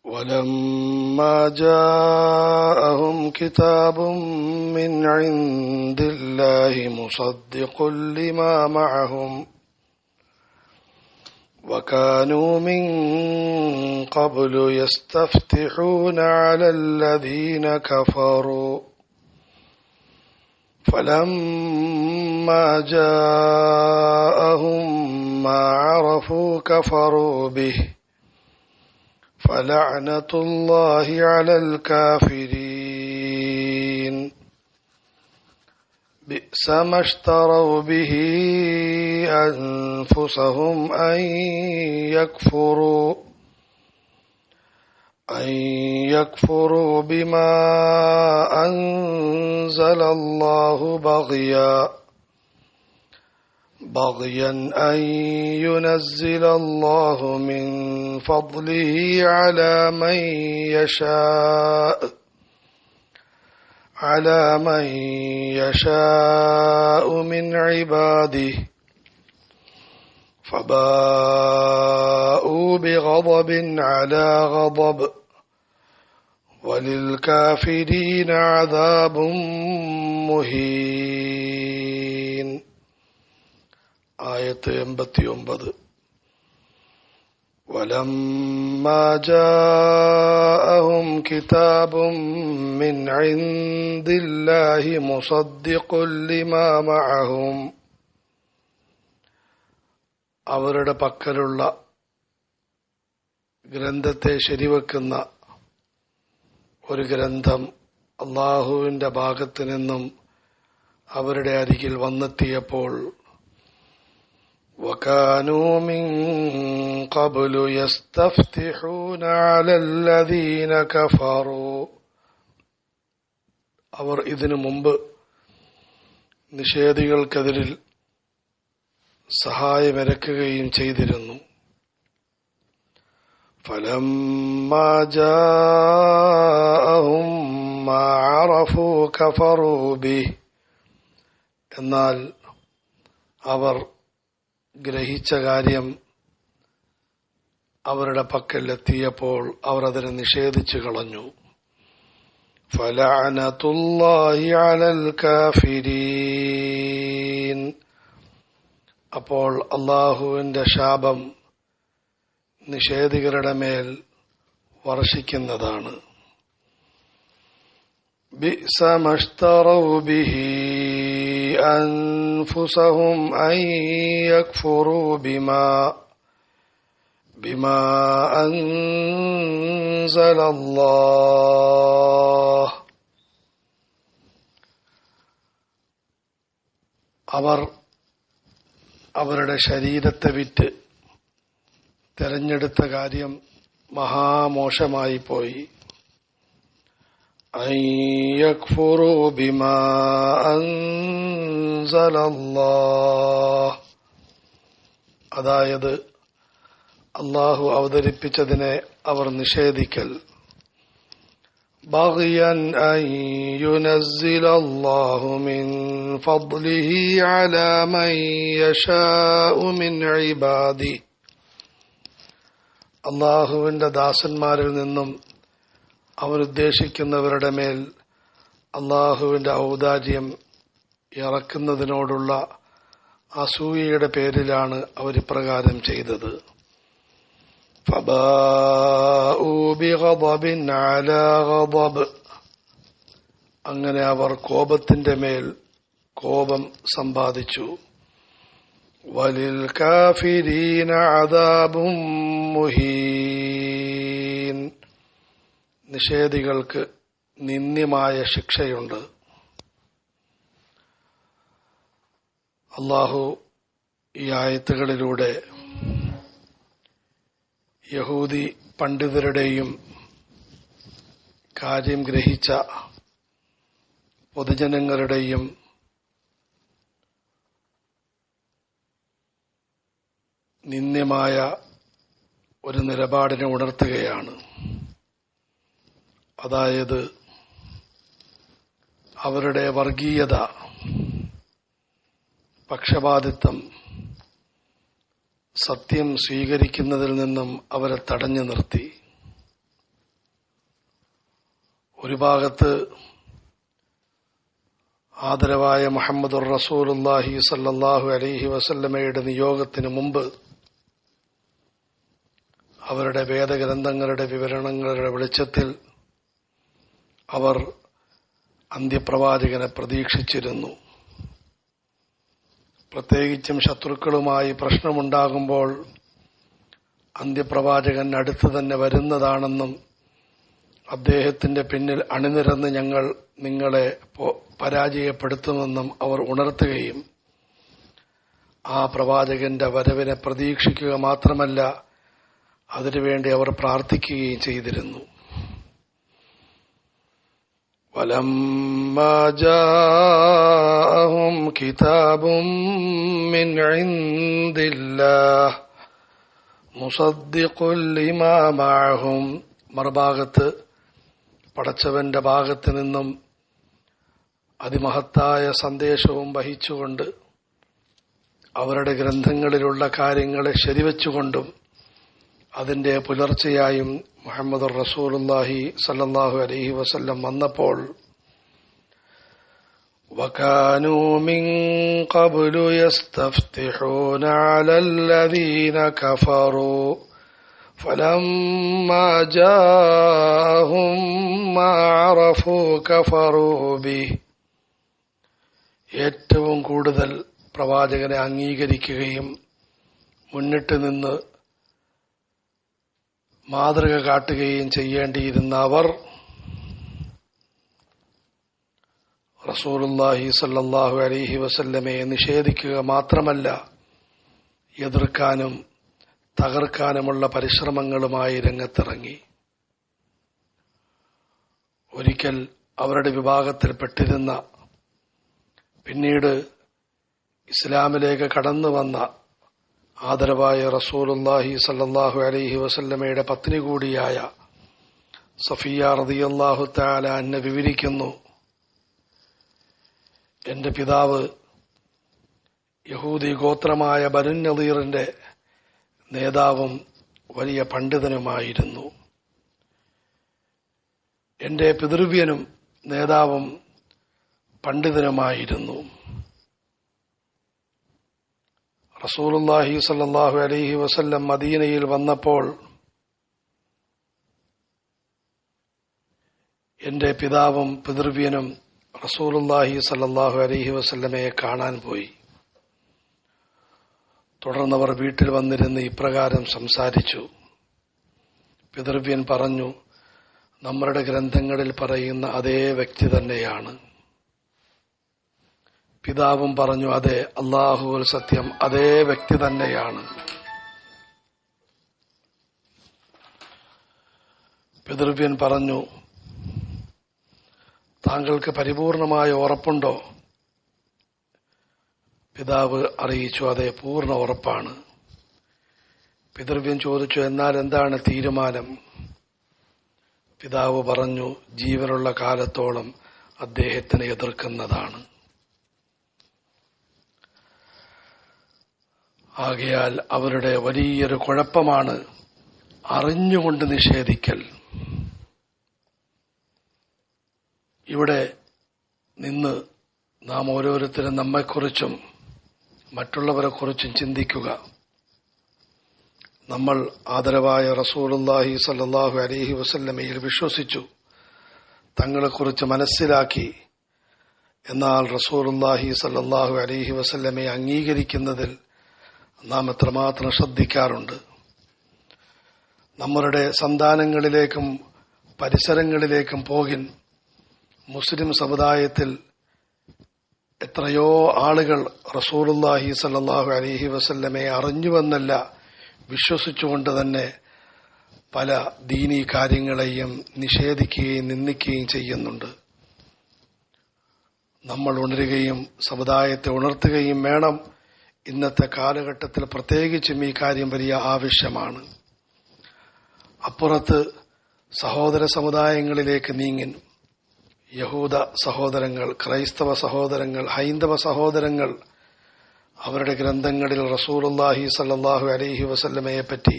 ولما جاءهم كتاب من عند الله مصدق لما معهم وكانوا من قبل يستفتحون على الذين كفروا فلما جاءهم ما عرفوا كفروا به فلعنة الله على الكافرين بئس ما اشتروا به أنفسهم أن يكفروا بما أنزل الله بغيا أن ينزل الله من فضله على من يشاء من عباده فباءوا بغضب على غضب وللكافرين عذاب مهين. ആയത്ത് 89. ولما جاءهم كتاب من عند الله مصدق لما معهم അവരുടെ പക്കലുള്ള ഗ്രന്ഥത്തെ ശരിവെക്കുന്ന ഒരു ഗ്രന്ഥം അല്ലാഹുവിന്റെ ഭാഗത്തു നിന്നും അവരുടെ അരികിൽ വന്നെത്തിയപ്പോൾ وكانوا من قبل يستفتحون على الذين كفروا അവർ ഇതിനു മുമ്പ് നിഷേധികൾക്കെതിരിൽ സഹായമരക്കുകയും ചെയ്തിരുന്നു. فلما جاءهم ما عرفوا كفروا به എന്നാൽ അവർ ഗ്രഹിച്ച കാര്യം അവരുടെ പക്കലെത്തിയപ്പോൾ അവർ അതിനെ നിഷേധിച്ചു കളഞ്ഞു. ഫലഅനതുല്ലാഹി അലൽ കാഫിരീൻ അപ്പോൾ അല്ലാഹുവിന്റെ ശാപം നിഷേധികരുടെ മേൽ വർഷിക്കുന്നതാണ്. بئس ما اشتروا به أنفسهم أن يكفروا بما أنزل الله അവർ അവരുടെ ശരീരത്തെ വിറ്റ് തെരഞ്ഞെടുത്ത കാര്യം മഹാമോശമായി പോയി. أن يكفروا بما أنزل الله അതായത് അല്ലാഹു അവതരിപ്പിച്ചതിനെ അവർ നിഷേധിക്കൽ. بغيا أن ينزل الله من فضله على من يشاء من عباده അല്ലാഹുവിന്റെ ദാസന്മാരിൽ നിന്നും അവരുദ്ദേശിക്കുന്നവരുടെ മേൽ അല്ലാഹുവിന്റെ ഔദാര്യം ഇറക്കുന്നതിനോടുള്ള അസൂയയുടെ പേരിലാണ് അവരിപ്രകാരം ചെയ്തത്. ഫബാഉ ബിഗദബിൻ അലാ ഗദബ് അങ്ങനെ അവർ കോപത്തിന്റെ മേൽ കോപം സമ്പാദിച്ചു. വലിൽ കാഫിരീന അദാബും മുഹീൻ നിഷേധികൾക്ക് നിന്ദ്യമായ ശിക്ഷയുണ്ട്. അല്ലാഹു ഈ ആയത്തുകളിലൂടെ യഹൂദി പണ്ഡിതരുടെയും കാര്യം ഗ്രഹിച്ച പൊതുജനങ്ങളുടെയും നിന്ദ്യമായ ഒരു നിലപാടിനെ ഉണർത്തുകയാണ്. അതായത് അവരുടെ വർഗീയത, പക്ഷപാതിത്വം, സത്യം സ്വീകരിക്കുന്നതിൽ നിന്നും അവരെ തടഞ്ഞു നിർത്തി. ഒരു ഭാഗത്ത് ആദരവായ മുഹമ്മദുർ റസൂലുള്ളാഹി സല്ലല്ലാഹു അലൈഹി വസല്ലമയുടെ നിയോഗത്തിന് മുമ്പ് അവരുടെ വേദഗ്രന്ഥങ്ങളുടെ വിവരണങ്ങളുടെ വെളിച്ചത്തിൽ അവർ അന്ത്യപ്രവാചകനെ പ്രതീക്ഷിച്ചിരുന്നു. പ്രത്യേകിച്ചും ശത്രുക്കളുമായി പ്രശ്നമുണ്ടാകുമ്പോൾ അന്ത്യപ്രവാചകൻ അടുത്ത് തന്നെ വരുന്നതാണെന്നും അദ്ദേഹത്തിന്റെ പിന്നിൽ അണിനിരന്ന് ഞങ്ങൾ നിങ്ങളെ പരാജയപ്പെടുത്തുമെന്നും അവർ ഉണർത്തുകയും ആ പ്രവാചകന്റെ വരവിനെ പ്രതീക്ഷിക്കുക മാത്രമല്ല അതിനുവേണ്ടി അവർ പ്രാർത്ഥിക്കുകയും ചെയ്തിരുന്നു. വലമ്മാ ജാഅഹും കിതാബും മിൻ ഇൻദില്ലാഹ് മുസദ്ദിഖുൽ ലിമാ മഅഹും, മറുഭാഗത്ത് പടച്ചവന്റെ ഭാഗത്തു നിന്നും അതിമഹത്തായ സന്ദേശവും വഹിച്ചുകൊണ്ട് അവരുടെ ഗ്രന്ഥങ്ങളിലുള്ള കാര്യങ്ങളെ ശരിവെച്ചുകൊണ്ടും അതിന്റെ പുലർച്ചയായും മുഹമ്മദുർ റസൂലുള്ളാഹി സല്ലല്ലാഹു അലൈഹി വസല്ലം വന്നപ്പോൾ വകാനൂ മിൻ ഖബ്ലു യസ്തഫ്തിഹൂന അലല്ലദീന കഫറൂ ഫലമ്മാ ജാഅഹും മാ അറഫൂ കഫറൂ ബിഹി, ഏറ്റവും കൂടുതൽ പ്രവാചകനെ അംഗീകരിക്കുകയും മുന്നിട്ട് നിന്ന് മാതൃക കാട്ടുകയും ചെയ്യേണ്ടിയിരുന്ന അവർ റസൂലുള്ളാഹി സല്ലല്ലാഹു അലൈഹി വസല്ലമയെ നിഷേധിക്കുക മാത്രമല്ല എതിർക്കാനും തകർക്കാനുമുള്ള പരിശ്രമങ്ങളുമായി രംഗത്തിറങ്ങി. ഒരിക്കൽ അവരുടെ വിഭാഗത്തിൽപ്പെട്ടിരുന്ന പിന്നീട് ഇസ്ലാമിലേക്ക് കടന്നു വന്ന ആദരവായ റസൂലുള്ളാഹി സല്ലല്ലാഹു അലൈഹി വസല്ലമയുടെ പത്നി കൂടിയായ സഫിയ റളിയല്ലാഹു തആല അൻഹ വിവരിക്കുന്നു, എന്റെ പിതാവ് യഹൂദി ഗോത്രമായ ബനു നളീറിന്റെ നേതാവും വലിയ പണ്ഡിതനുമായിരുന്നു. എന്റെ പിതൃവ്യനും നേതാവും പണ്ഡിതനുമായിരുന്നു. റസൂലുള്ളാഹി സ്വല്ലല്ലാഹു അലൈഹി വസല്ലം മദീനയിൽ വന്നപ്പോൾ എന്റെ പിതാവും പിതൃവ്യനും റസൂലുള്ളാഹി സ്വല്ലല്ലാഹു അലൈഹി വസല്ലമയെ കാണാൻ പോയി. തുടർന്നവർ വീട്ടിൽ വന്നിരുന്ന് ഇപ്രകാരം സംസാരിച്ചു. പിതൃവ്യൻ പറഞ്ഞു, നമ്മുടെ ഗ്രന്ഥങ്ങളിൽ പറയുന്ന അതേ വ്യക്തി തന്നെയാണ്. പിതാവും പറഞ്ഞു, അതെ, അല്ലാഹുവൽ സത്യം, അതേ വ്യക്തി തന്നെയാണ്. പിതൃവ്യൻ പറഞ്ഞു, താങ്കൾക്ക് പരിപൂർണമായ ഉറപ്പുണ്ടോ? പിതാവ് അറിയിച്ചു, അതെ, പൂർണ്ണ ഉറപ്പാണ്. പിതൃവ്യൻ ചോദിച്ചു, എന്നാൽ എന്താണ് തീരുമാനം? പിതാവ് പറഞ്ഞു, ജീവനുള്ള കാലത്തോളം അദ്ദേഹത്തിനെ എതിർക്കുന്നതാണ്. ആകയാൽ അവരുടെ വലിയൊരു കുഴപ്പമാണ് അറിഞ്ഞുകൊണ്ട് നിഷേധിക്കൽ. ഇവിടെ നിന്ന് നാം ഓരോരുത്തരും നമ്മെക്കുറിച്ചും മറ്റുള്ളവരെക്കുറിച്ചും ചിന്തിക്കുക. നമ്മൾ ആദരവായ റസൂലുള്ളാഹി സ്വല്ലല്ലാഹു അലൈഹി വസല്ലമയിൽ വിശ്വസിച്ചു, തങ്ങളെക്കുറിച്ച് മനസ്സിലാക്കി. എന്നാൽ റസൂലുള്ളാഹി സ്വല്ലല്ലാഹു അലൈഹി വസല്ലമയെ അംഗീകരിക്കുന്നതിൽ നാം എത്രമാത്രം ശ്രദ്ധിക്കാറുണ്ട്. നമ്മളുടെ സന്താനങ്ങളിലേക്കും പരിസരങ്ങളിലേക്കും പോകിൻ മുസ്ലിം സമുദായത്തിൽ എത്രയോ ആളുകൾ റസൂലുള്ളാഹി സ്വല്ലല്ലാഹു അലൈഹി വസല്ലമയെ അറിഞ്ഞുവെന്നല്ല വിശ്വസിച്ചുകൊണ്ട് തന്നെ പല ദീനീ കാര്യങ്ങളെയും നിഷേധിക്കുകയും നിന്ദിക്കുകയും ചെയ്യുന്നുണ്ട്. നമ്മൾ ഉണരുകയും സമുദായത്തെ ഉണർത്തുകയും വേണം. ഇന്നത്തെ കാലഘട്ടത്തിൽ പ്രത്യേകിച്ചും ഈ കാര്യം വലിയ ആവശ്യമാണ്. അപ്പുറത്ത് സഹോദര സമുദായങ്ങളിലേക്ക് നീങ്ങിൻ. യഹൂദ സഹോദരങ്ങൾ, ക്രൈസ്തവ സഹോദരങ്ങൾ, ഹൈന്ദവ സഹോദരങ്ങൾ അവരുടെ ഗ്രന്ഥങ്ങളിൽ റസൂലുള്ളാഹി സ്വല്ലല്ലാഹു അലൈഹി വസല്ലമയെ പറ്റി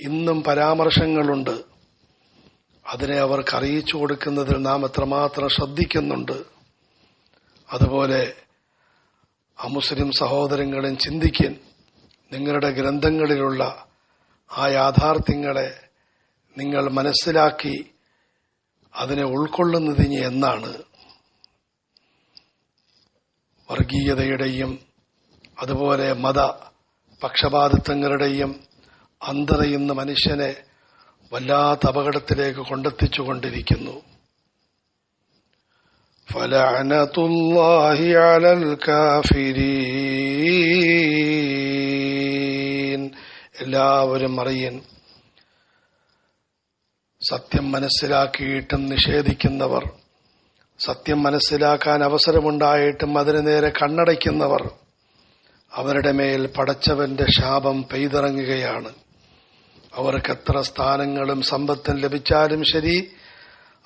ഇന്നും പരാമർശങ്ങളുണ്ട്. അതിനെ അവർക്ക് അറിയിച്ചു കൊടുക്കുന്നതിൽ നാം എത്രമാത്രം ശ്രദ്ധിക്കുന്നുണ്ട്. അതുപോലെ അമുസ്ലിം സഹോദരങ്ങളും ചിന്തിക്കാൻ, നിങ്ങളുടെ ഗ്രന്ഥങ്ങളിലുള്ള ആ യാഥാർത്ഥ്യങ്ങളെ നിങ്ങൾ മനസ്സിലാക്കി അതിനെ ഉൾക്കൊള്ളുന്നതിന് എന്നാണ്. വർഗീയതയുടെയും അതുപോലെ മത പക്ഷപാതിത്വങ്ങളുടെയും അന്തര ഇന്ന് മനുഷ്യനെ വല്ലാത്ത അപകടത്തിലേക്ക് കൊണ്ടെത്തിച്ചുകൊണ്ടിരിക്കുന്നു. ഫലഅനതുല്ലാഹി അലൽ കാഫിരീൻ. എല്ലാവരും അറിയൻ, സത്യം മനസ്സിലാക്കിയിട്ടും നിഷേധിക്കുന്നവർ, സത്യം മനസ്സിലാക്കാൻ അവസരമുണ്ടായിട്ടും അതിനു നേരെ കണ്ണടയ്ക്കുന്നവർ, അവരുടെ മേൽ പടച്ചവന്റെ ശാപം പെയ്തിറങ്ങുകയാണ്. അവർക്ക് എത്ര സ്ഥാനങ്ങളും സമ്പത്തും ലഭിച്ചാലും ശരി,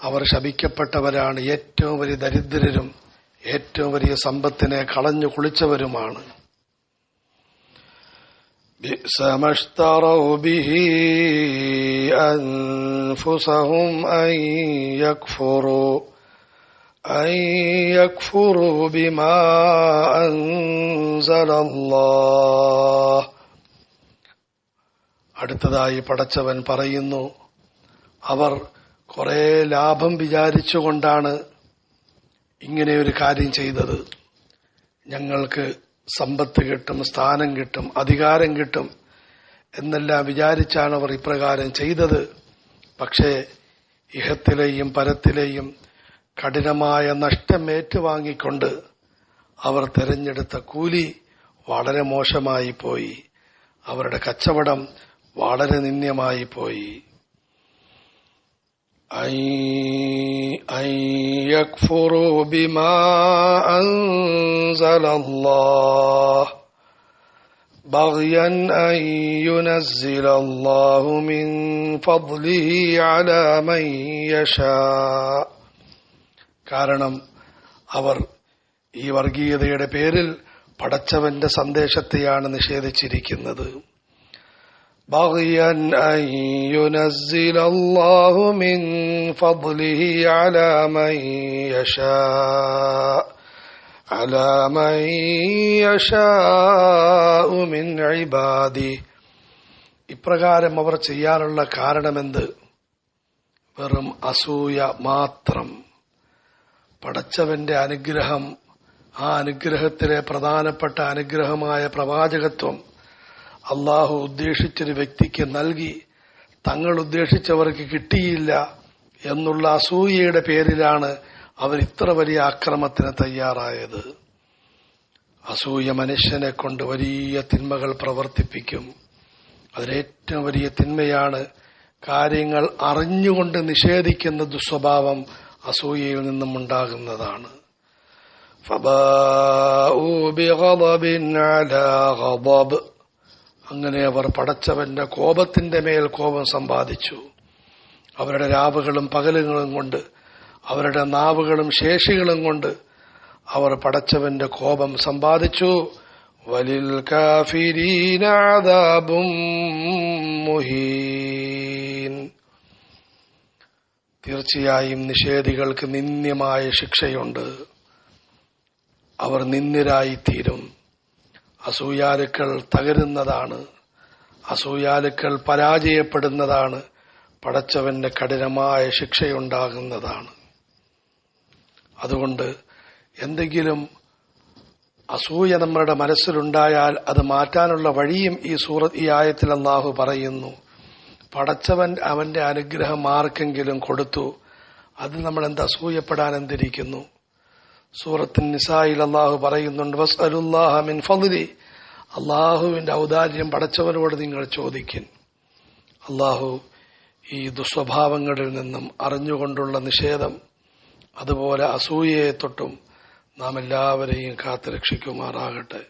അവർ ശപിക്കപ്പെട്ടവരാണ്. ഏറ്റവും വലിയ ദരിദ്രരും ഏറ്റവും വലിയ സമ്പത്തിനെ കളഞ്ഞു കുളിച്ചവരുമാണ്. بئس ما اشتروا به أنفسهم أن يكفروا بما أنزل الله. അടുത്തതായി പടച്ചവൻ പറയുന്നു, അവർ കുറെ ലാഭം വിചാരിച്ചുകൊണ്ടാണ് ഇങ്ങനെയൊരു കാര്യം ചെയ്തത്. ഞങ്ങൾക്ക് സമ്പത്ത് കിട്ടും, സ്ഥാനം കിട്ടും, അധികാരം കിട്ടും എന്നെല്ലാം വിചാരിച്ചാണ് അവർ ഇപ്രകാരം ചെയ്തത്. പക്ഷേ ഇഹത്തിലെയും പരത്തിലെയും കഠിനമായ നഷ്ടം ഏറ്റുവാങ്ങിക്കൊണ്ട് അവർ തെരഞ്ഞെടുത്ത കൂലി വളരെ മോശമായി പോയി. അവരുടെ കച്ചവടം വളരെ നിന്ദ്യമായി പോയി. أن يكفروا بما أنزل الله بغيا أن ينزل الله من فضله على من يشاء. കാരണം അവർ ഈ വർഗീയതയുടെ പേരിൽ പടച്ചവന്റെ സന്ദേശത്തെയാണ് നിഷേധിച്ചിരിക്കുന്നത്. بغيا أن ينزل الله من فضله على من يشاء من عباده. ഇപ്രകാരം അവർ ചെയ്യാനുള്ള കാരണമെന്ത്? വെറും അസൂയ മാത്രം. പടച്ചവന്റെ അനുഗ്രഹം, ആ അനുഗ്രഹത്തിലെ പ്രധാനപ്പെട്ട അനുഗ്രഹമായ പ്രവാചകത്വം അള്ളാഹു ഉദ്ദേശിച്ചൊരു വ്യക്തിക്ക് നൽകി, തങ്ങൾ ഉദ്ദേശിച്ചവർക്ക് കിട്ടിയില്ല എന്നുള്ള അസൂയയുടെ പേരിലാണ് അവർ ഇത്ര വലിയ ആക്രമണത്തിന് തയ്യാറായത്. അസൂയ മനുഷ്യനെ കൊണ്ട് വലിയ തിന്മകൾ പ്രവർത്തിപ്പിക്കും. അതിലേറ്റവും വലിയ തിന്മയാണ് കാര്യങ്ങൾ അറിഞ്ഞുകൊണ്ട് നിഷേധിക്കുന്ന ദുസ്വഭാവം. അസൂയയിൽ നിന്നും ഉണ്ടാകുന്നതാണ്. ഫബാഉ ബിഗളബിൻ അലാ ഗളബ്. അങ്ങനെ അവർ പടച്ചവന്റെ കോപത്തിന്റെ മേൽ കോപം സമ്പാദിച്ചു. അവരുടെ രാവുകളും പകലുകളും കൊണ്ട്, അവരുടെ നാവുകളും ശേഷികളും കൊണ്ട് അവർ പടച്ചവന്റെ കോപം സമ്പാദിച്ചു. വലിൽ കാഫിരീന അദാബും മുഹീൻ. തീർച്ചയായും നിഷേധികൾക്ക് നിന്ദ്യമായ ശിക്ഷയുണ്ട്. അവർ നിന്ദ്യരായിത്തീരും. അസൂയാലുക്കൾ തകരുന്നതാണ്, അസൂയാലുക്കൾ പരാജയപ്പെടുന്നതാണ്, പടച്ചവന്റെ കഠിനമായ ശിക്ഷയുണ്ടാകുന്നതാണ്. അതുകൊണ്ട് എന്തെങ്കിലും അസൂയ നമ്മുടെ മനസ്സിലുണ്ടായാൽ അത് മാറ്റാനുള്ള വഴിയും ഈ ആയത്തിൽ അല്ലാഹു പറയുന്നു. പടച്ചവൻ അവന്റെ അനുഗ്രഹം ആർക്കെങ്കിലും കൊടുത്തു, അത് നമ്മൾ എന്ത് അസൂയപ്പെടാൻ എന്തിരിക്കുന്നു? സൂറത്തുൻ നിസായിൽ അല്ലാഹു പറയുന്നുണ്ട്, വസ്അലുല്ലാഹ മിൻ ഫദ്ലി. അല്ലാഹുവിന്റെ ഔദാര്യം പടച്ചവനോട് നിങ്ങൾ ചോദിക്കും. അല്ലാഹു ഈ ദുസ്വഭാവങ്ങളിൽ നിന്നും അറിഞ്ഞുകൊണ്ടുള്ള നിഷേധം, അതുപോലെ അസൂയയെ തൊട്ടും നാം എല്ലാവരെയും കാത്തുരക്ഷിക്കുമാറാകട്ടെ.